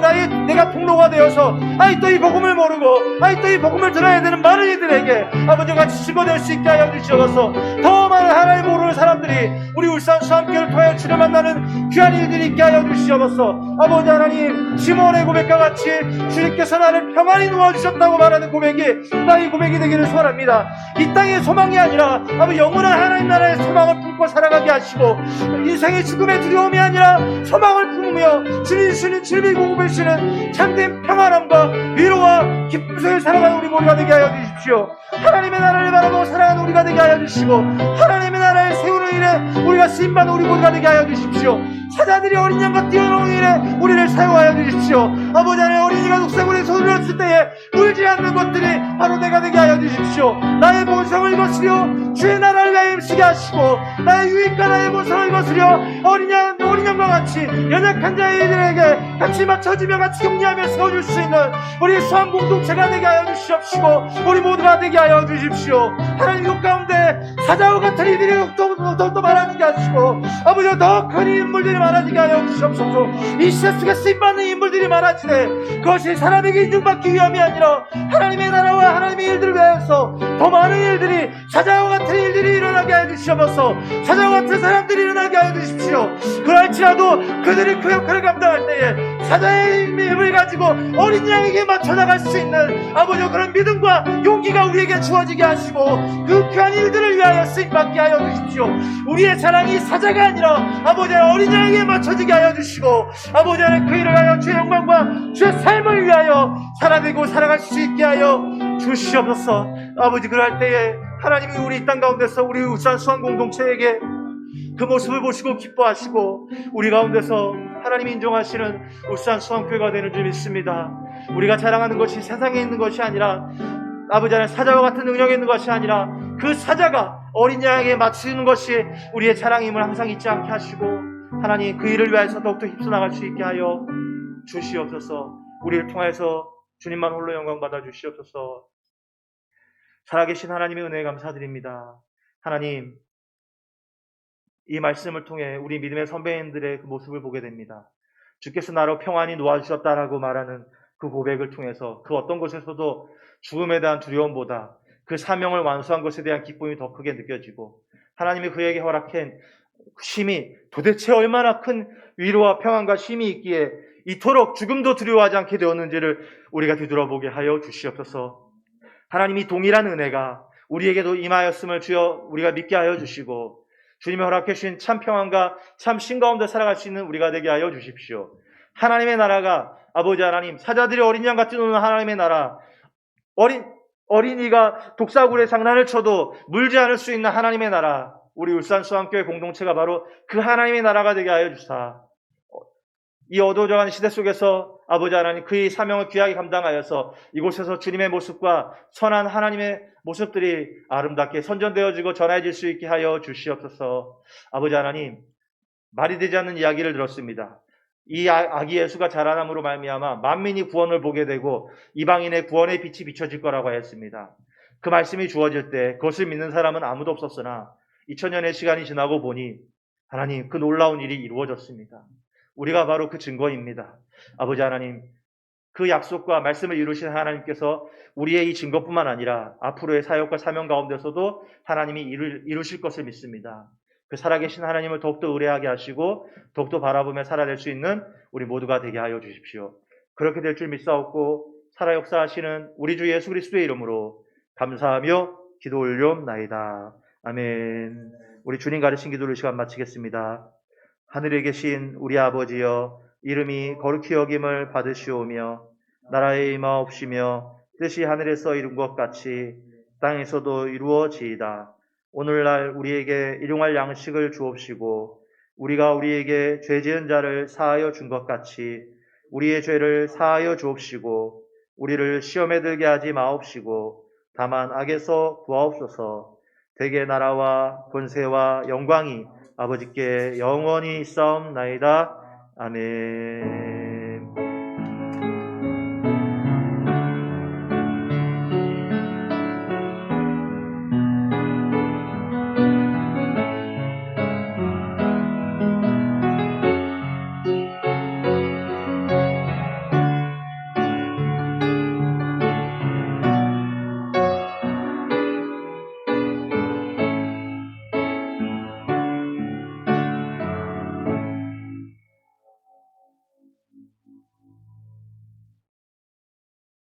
[SPEAKER 2] 내가 통로가 되어서 아직도 이 복음을 모르고 아직도 이 복음을 들어야 되는 많은 이들에게 아버지 같이 증거될 수 있게 하여 주시옵소서. 더 많은 하나님 모르는 사람들이 우리 울산 수암교회를 통해 주를 만나는 귀한 일들이 있게 하여 주시옵소서. 아버지 하나님, 시므온의 고백과 같이 주님께서 나를 평안히 놓아주셨다고 말하는 고백이 나의 고백이 되기를 소원합니다. 이 땅의 소망이 아니라 아버지 영원한 하나님 나라의 소망을 품고 살아가게 하시고 인생의 죽음의 두려움이 아니라 소망을 품으며 주님 주시는 진리고 고백시는 참된 평안함과 위로와 기쁨 속에 살아가는 우리 모두가 되게 하여 주십시오. 하나님의 나라를 바라보고 살아가는 우리가 되게 하여 주시고 하나님의 나라를 세우는 일에 우리가 쓰임받는 우리 모두가 되게 하여 주십시오.
[SPEAKER 1] 사자들이 어린 양과 뛰어노는 일에 우리를 사용하여 주십시오. 아버지 하나님, 어린이가 독사구리에 손을 얹을 때에 울지 않는 것들이 바로 내가 되게 하여 주십시오. 나의 본성을 거스려 주의 나라를 위하여 힘쓰게 하시고, 나의 유익과 나의 본성을 거스려 어린 양과 같이 연약한 자들에게 같이 맞춰지며 같이 격려하며 세워줄 수 있는 우리 수학 공동체가 되게 하여 주시옵시고, 우리 모두가 되게 하여 주십시오. 하나님, 이곳 가운데 사자와 같은 이들이 더욱더 많아지게 하시고, 아버지와 더 큰 인물들이 많아지게 하여 주시옵소서. 이 시대 속에 쓰임받는 인물들이 많아지되 그것이 사람에게 인정받기 위함이 아니라 하나님의 나라와 하나님의 일들을 위하여서 더 많은 일들이, 사자와 같은 일들이 일어나게 하여 주시옵소서. 사자와 같은 사람들이 일어나게 하여 주십시오. 그럴지라도 그들이 그 역할을 감당할 때에 사자의 힘을 가지고 어린 양에게 맞춰 나갈 수 있는 아버지 그런 믿음과 용기가 우리에게 주어지게 하시고, 그 귀한 일들을 위하여 쓰임받게 하여 주십시오. 우리의 사랑이 사자가 아니라 아버지 어린 양에게 맞춰지게 하여 주시고, 아버지 하나님, 그 일을 하여 주의 영광과 주의 삶을 위하여 살아내고 살아갈 수 있게 하여 주시옵소서. 아버지, 그럴 때에 하나님이 우리 이 땅 가운데서 우리 울산 수원 공동체에게 그 모습을 보시고 기뻐하시고, 우리 가운데서 하나님이 인정하시는 울산 수원교회가 되는 줄 믿습니다. 우리가 자랑하는 것이 세상에 있는 것이 아니라, 아버지 하나님, 사자와 같은 능력이 있는 것이 아니라 그 사자가 어린 양에게 맞추는 것이 우리의 자랑임을 항상 잊지 않게 하시고, 하나님, 그 일을 위해서 더욱더 힘써 나갈 수 있게 하여 주시옵소서. 우리를 통해서 주님만 홀로 영광 받아 주시옵소서. 살아계신 하나님의 은혜에 감사드립니다. 하나님, 이 말씀을 통해 우리 믿음의 선배님들의 그 모습을 보게 됩니다. 주께서 나로 평안히 놓아주셨다라고 말하는 그 고백을 통해서 그 어떤 것에서도 죽음에 대한 두려움보다 그 사명을 완수한 것에 대한 기쁨이 더 크게 느껴지고, 하나님이 그에게 허락한 쉼이 도대체 얼마나 큰 위로와 평안과 쉼이 있기에 이토록 죽음도 두려워하지 않게 되었는지를 우리가 뒤돌아보게 하여 주시옵소서. 하나님이 동일한 은혜가 우리에게도 임하였음을 주여 우리가 믿게 하여 주시고, 주님의 허락해 주신 참 평안과 참 신 가운데 살아갈 수 있는 우리가 되게 하여 주십시오. 하나님의 나라가, 아버지 하나님, 사자들이 어린 양같이 노는 하나님의 나라, 어린이가 독사굴에 장난을 쳐도 물지 않을 수 있는 하나님의 나라, 우리 울산 수원교회 공동체가 바로 그 하나님의 나라가 되게 하여 주사, 이 어두워져가는 시대 속에서 아버지 하나님, 그의 사명을 귀하게 감당하여서 이곳에서 주님의 모습과 선한 하나님의 모습들이 아름답게 선전되어지고 전해질 수 있게 하여 주시옵소서. 아버지 하나님, 말이 되지 않는 이야기를 들었습니다. 이 아기 예수가 자라남으로 말미암아 만민이 구원을 보게 되고 이방인의 구원의 빛이 비춰질 거라고 하였습니다. 그 말씀이 주어질 때 그것을 믿는 사람은 아무도 없었으나 2000년의 시간이 지나고 보니 하나님, 그 놀라운 일이 이루어졌습니다. 우리가 바로 그 증거입니다. 아버지 하나님, 그 약속과 말씀을 이루신 하나님께서 우리의 이 증거뿐만 아니라 앞으로의 사역과 사명 가운데서도 하나님이 이루실 것을 믿습니다. 그 살아계신 하나님을 더욱더 의뢰하게 하시고 더욱더 바라보며 살아낼 수 있는 우리 모두가 되게 하여 주십시오. 그렇게 될 줄 믿사옵고 살아 역사하시는 우리 주 예수 그리스도의 이름으로 감사하며 기도 올려옵나이다. 아멘. 우리 주님 가르친 기도를 시간 마치겠습니다. 하늘에 계신 우리 아버지여, 이름이 거룩히 여김을 받으시오며 나라의 임하옵시며 뜻이 하늘에서 이룬 것 같이 땅에서도 이루어지이다. 오늘날 우리에게 일용할 양식을 주옵시고 우리가 우리에게 죄 지은 자를 사하여 준 것 같이 우리의 죄를 사하여 주옵시고 우리를 시험에 들게 하지 마옵시고 다만 악에서 구하옵소서. 대개 나라와 권세와 영광이 아버지께 영원히 있사옵나이다. 아멘.